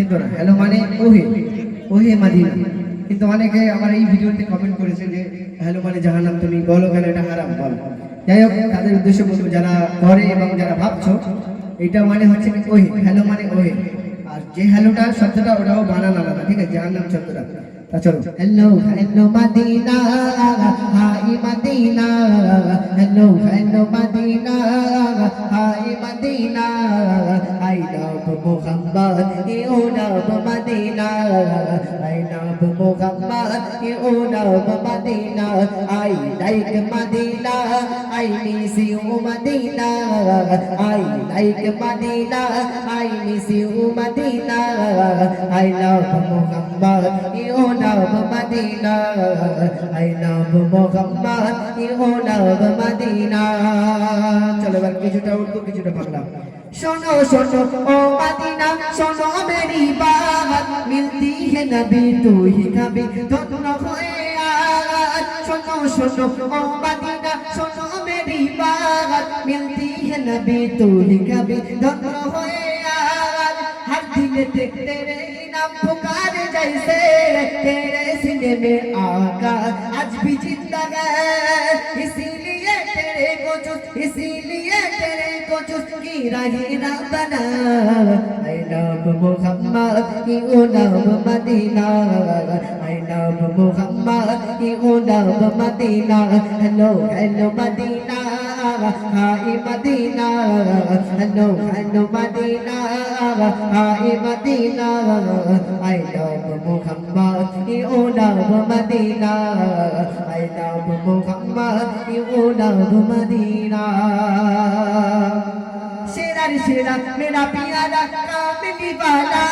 কিন্তু না, হ্যালো মানে ওহে, ওহে মাদিনা। কিন্তু অনেকে আমার এই ভিডিওতে কমেন্ট করেছে যে হ্যালো মানে জাহান্নাম, তুমি বলো কেন এটা হারাম বলো। যাই হোক, তাদের উদ্দেশ্য বলবো যারা করে এবং যারা ভাবছো এটা মানে হচ্ছে ওহে, হ্যালো মানে ওহে। আর যে হ্যালোটা শব্দটা ওটাও বানান আলাদা, ঠিক আছে, জাহান্নাম শব্দটা। তা চলো, hello hello Medina, hi Medina, hello hello Medina, hi Medina, I love Muhammad, you love Medina, I love Muhammad, you love Medina, I like Medina, I miss you Medina, I like Medina, I miss you Medina, I love Muhammad, you love Medina, I love Muhammad, you love Medina. চলো এবার কিছুটা উর্দু কিছুটা বাংলা। শোনো শোনো ও Medina, শোনো Mary Baat, মিলতি है नबी तू ही कभी धন্য হয়ে আজ। শোনো শোনো ও মদিনা, শোনো মেরি বাত, মিলতি है नबी तू ही कभी धন্য হয়ে আজ। हर दिल तेरे नाम पुकारे जैसे तेरे सीने में आका आज भी जिंदा है, इसीलिए तेरे को चुस, इसीलिए तेरे को चुस की राही रब्बना। I love Muhammad, you love Medina, I love Muhammad, you love Medina. Hello hello Medina, hi Medina, hello hello Medina, hi Medina. I love Muhammad, you love Medina, I love Muhammad, you love Medina. शेरा रे शेरा मेरा प्यारा कामिली वाला,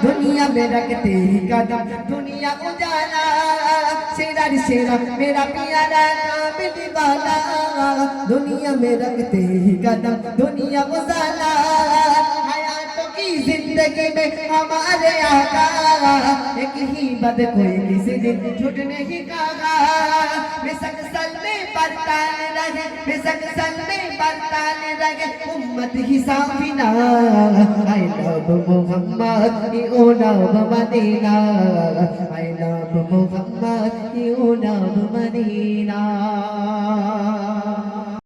दुनिया में रखते ही कदम दुनिया उजाला। शेरा रे शेरा मेरा प्यारा कामिली वाला, दुनिया में रखते ही कदम दुनिया उजाला। हयातों की जिंदगी में हमारे आका, एक ही बद कोई किसी दिन छूट नहीं कहा। बेशक सल में बरताने लगे, बेशक सल में बरताने लगे उम्मत ही साफिना। I love Muhammad, you love Medina, I love Muhammad, you love Medina.